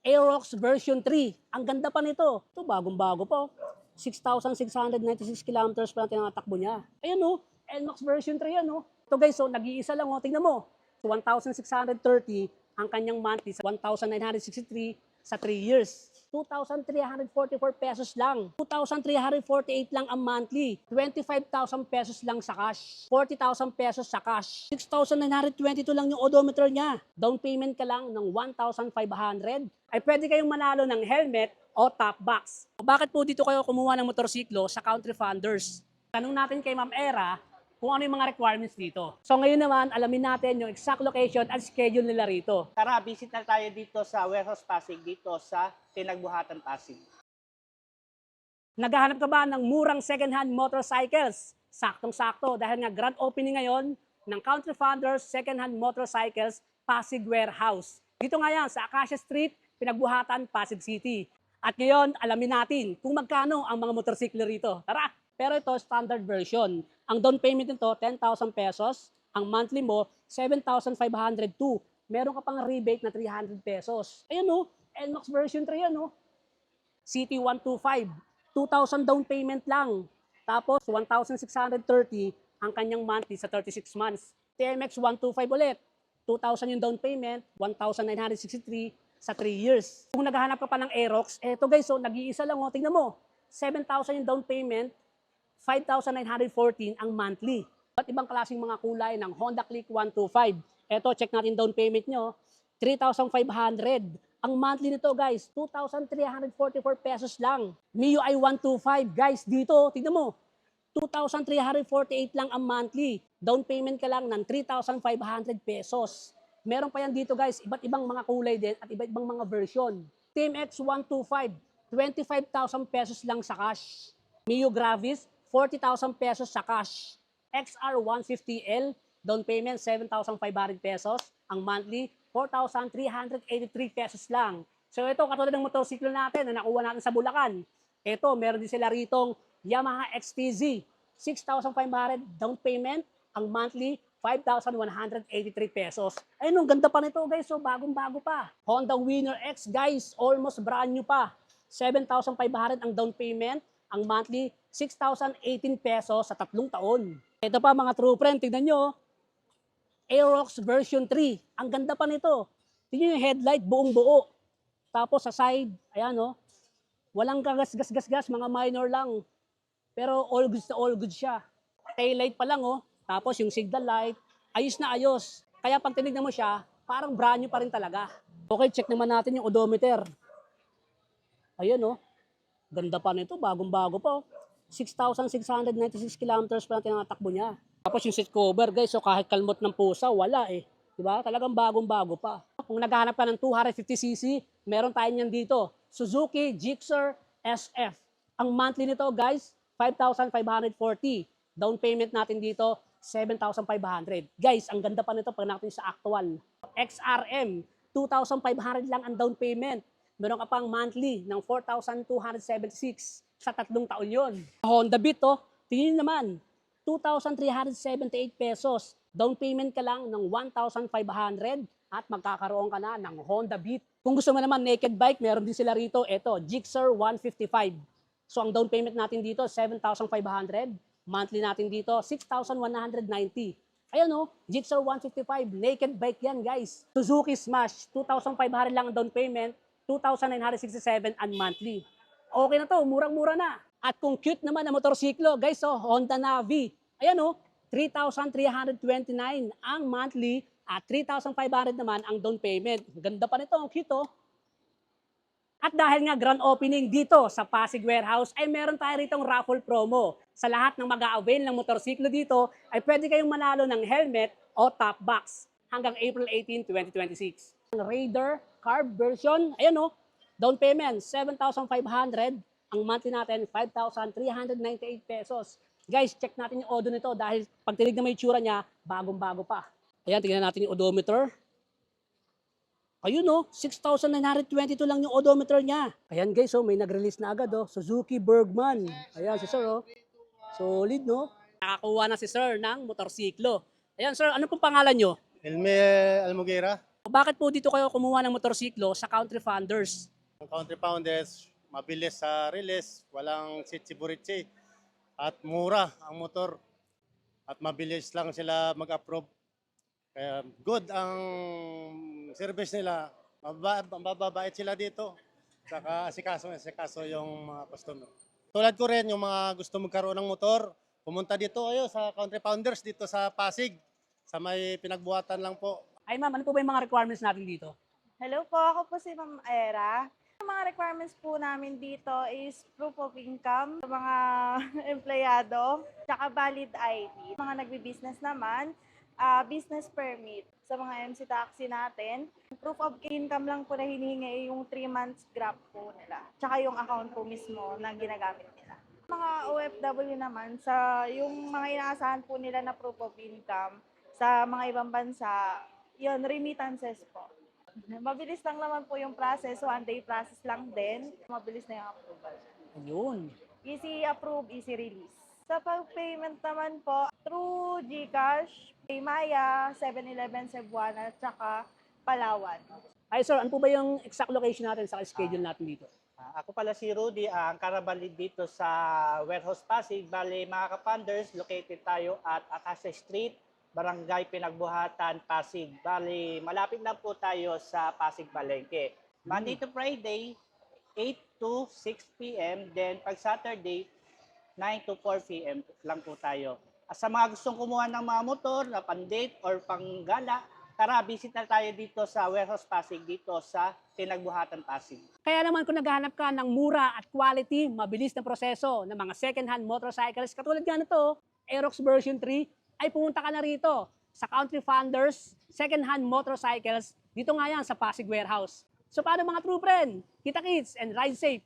Aerox version 3. Ang ganda pa nito. Ito, bagong-bago pa. 6,696 kilometers pa na tinatakbo niya. Ayan o, NMAX version 3 yan o. Ito guys, so nag-iisa lang o. Tingnan mo. So 1,630 ang kanyang monthly. 1,963 sa 3 years. 2,344 pesos lang. 2,348 lang ang monthly. 25,000 pesos lang sa cash. 40,000 pesos sa cash. 6,922 lang yung odometer niya. Down payment ka lang ng 1,500. Ay pwede kayong manalo ng helmet o top box. Bakit po dito kayo kumuha ng motorsiklo sa Country Funders? Tanong natin kay Ma'am Era kung ano yung mga requirements dito. So ngayon naman, alamin natin yung exact location at schedule nila rito. Tara, visit na tayo dito sa Warehouse Pasig, dito sa Pinagbuhatan Pasig. Naghahanap ka ba ng murang second-hand motorcycles? Saktong-sakto dahil nga grand opening ngayon ng Country Funders Second-Hand Motorcycles Pasig Warehouse. Dito nga yan sa Acacia Street, Pinagbuhatan, Pasig City. At ngayon, alamin natin kung magkano ang mga motorsiklo rito. Tara! Pero ito, standard version. Ang down payment nito, 10,000 pesos. Ang monthly mo, 7,502. Meron ka pang rebate na 300 pesos. Ayan o, NMAX version 3 yan o. CT125, 2,000 down payment lang. Tapos 1,630 ang kanyang monthly sa 36 months. TMX 125 ulit, 2,000 yung down payment, 1,963 sa 3 years. Kung naghahanap ka pa ng Aerox, eto guys, so nag-iisa lang o. Tingnan mo, 7,000 yung down payment, 5,914 ang monthly. At ibang klaseng mga kulay ng Honda Click 125. Eto, check natin down payment nyo, 3,500. Ang monthly nito guys, 2,344 pesos lang. MIUI 125 guys, dito, tignan mo, 2,348 lang ang monthly. Down payment ka lang ng 3,500 pesos. Meron pa yan dito guys, iba't ibang mga kulay din at iba't ibang mga version. TMX 125, 25,000 pesos lang sa cash. Mio Gravis, 40,000 pesos sa cash. XR 150L, down payment 7,500 pesos. Ang monthly, 4,383 pesos lang. So ito, katulad ng motorsiklo natin na nakuha natin sa Bulacan. Ito, meron din sila ritong Yamaha XTZ, 6,500 down payment. Ang monthly, 5,183 pesos. Ayun, ang ganda pa nito guys, so bagong-bago pa. Honda Winner X guys, almost brand new pa. 7,500 ang down payment. Ang monthly, 6,018 pesos sa 3 taon. Ito pa mga true friend, tignan nyo. Aerox version 3. Ang ganda pa nito. Tignan yung headlight, buong buo. Tapos sa side, ayan o. Walang kagas-gas-gas, mga minor lang. Pero all goods na all goods siya. Taillight pa lang o. Tapos yung signal light, ayos na ayos. Kaya pag tinignan mo siya, parang brand new pa rin talaga. Okay, check naman natin yung odometer. Ayan o. Ganda pa nito, bagong-bago pa. 6,696 kilometers pa na tinatakbo niya. Tapos yung seat cover, guys, so kahit kalmot ng pusa, wala eh. Diba? Talagang bagong-bago pa. Kung naghahanap ka ng 250cc, meron tayo niyan dito. Suzuki Gixxer SF. Ang monthly nito, guys, 5,540. Down payment natin dito, 7,500. Guys, ang ganda pa nito pag natin sa actual. XRM, 2,500 lang ang down payment. Meron ka pang monthly ng 4,276 sa 3 taon yon. Honda Beat to, tingin naman, 2,378 pesos. Down payment ka lang ng 1,500 at magkakaroon ka na ng Honda Beat. Kung gusto mo naman naked bike, meron din sila rito. Ito, Gixxer 155. So ang down payment natin dito, 7,500. Monthly natin dito, 6,190. Ayan o, Gixxer 155, naked bike yan guys. Suzuki Smash, 2,500 lang ang down payment. 2,967 and monthly. Okay na to, murang-mura na. At kung cute naman na motorsiklo, guys, so Honda Navi. Ayan o, 3,329 ang monthly at 3,500 naman ang down payment. Ganda pa nito, ang cute o. At dahil nga grand opening dito sa Pasig Warehouse, ay meron tayo ritong raffle promo. Sa lahat ng mag-a-avail ng motorsiklo dito, ay pwede kayong manalo ng helmet o top box hanggang April 18, 2026. Raider carb version, ayan o, down payment 7,500, ang monthly natin 5,398 pesos. Guys, check natin yung odo nito dahil pag tinignan mo yung tsura niya, bagong-bago pa. Ayan, tingnan natin yung odometer. Ayun o, 6,922 lang yung odometer niya. Ayan guys, oh, may nag-release na agad oh, Suzuki Bergman. Ayan si sir oh, solid no. Nakakuha na si sir ng motorsiklo. Ayan sir, ano pong pangalan nyo? Elme Almoguera. Bakit po dito kayo kumuha ng motorsiklo sa Country Funders? Ang Country Founders, mabilis sa release, walang sitsi-buritsi, at mura ang motor. At mabilis lang sila mag-approve. Kaya good ang service nila. Mababait sila dito. Saka asikaso yung mga customer. Tulad ko rin, yung mga gusto magkaroon ng motor, pumunta dito sa Country Founders dito sa Pasig. Sa may pinagbuhatan lang po. Ay ma'am, ano po ba yung mga requirements natin dito? Hello po, ako po si Ma'am Era. Ang mga requirements po namin dito is proof of income sa mga empleyado, tsaka valid ID. Mga nagbi-business naman, business permit sa mga MC taxi natin. Proof of income lang po na hinihingi yung 3 months grab po nila. Tsaka yung account po mismo na ginagamit nila. Mga OFW naman, yung mga inaasahan po nila na proof of income sa mga ibang bansa, yun, remittances po. Mabilis lang naman po yung process, 1-day process lang din. Mabilis na yung approval. Ayun. Easy approve, easy release. Sa pag-payment naman po, through GCash, Paymaya, 7-Eleven Cebuana, at saka Palawan. Ay sir, ano po ba yung exact location natin sa schedule natin dito? Ako pala si Rudy, ang karabalid dito sa Warehouse Pasig. Bale, mga kapanders, located tayo at Acacia Street, Barangay Pinagbuhatan, Pasig. Bali, malapit lang po tayo sa Pasig Balengke. Monday to Friday, 8 to 6 p.m. Then pag Saturday, 9 to 4 p.m. lang po tayo. At sa mga gustong kumuha ng mga motor na pang-date or pang-gala, tara, visit na tayo dito sa Warehouse Pasig, dito sa Pinagbuhatan, Pasig. Kaya naman kung naghahanap ka ng mura at quality, mabilis na proseso ng mga second-hand motorcycles, katulad nga nito, Aerox version 3, ay pumunta ka na rito sa Country Funders, second-hand motorcycles, dito nga yan sa Pasig Warehouse. So paano mga true friend? Kita kits and ride safe!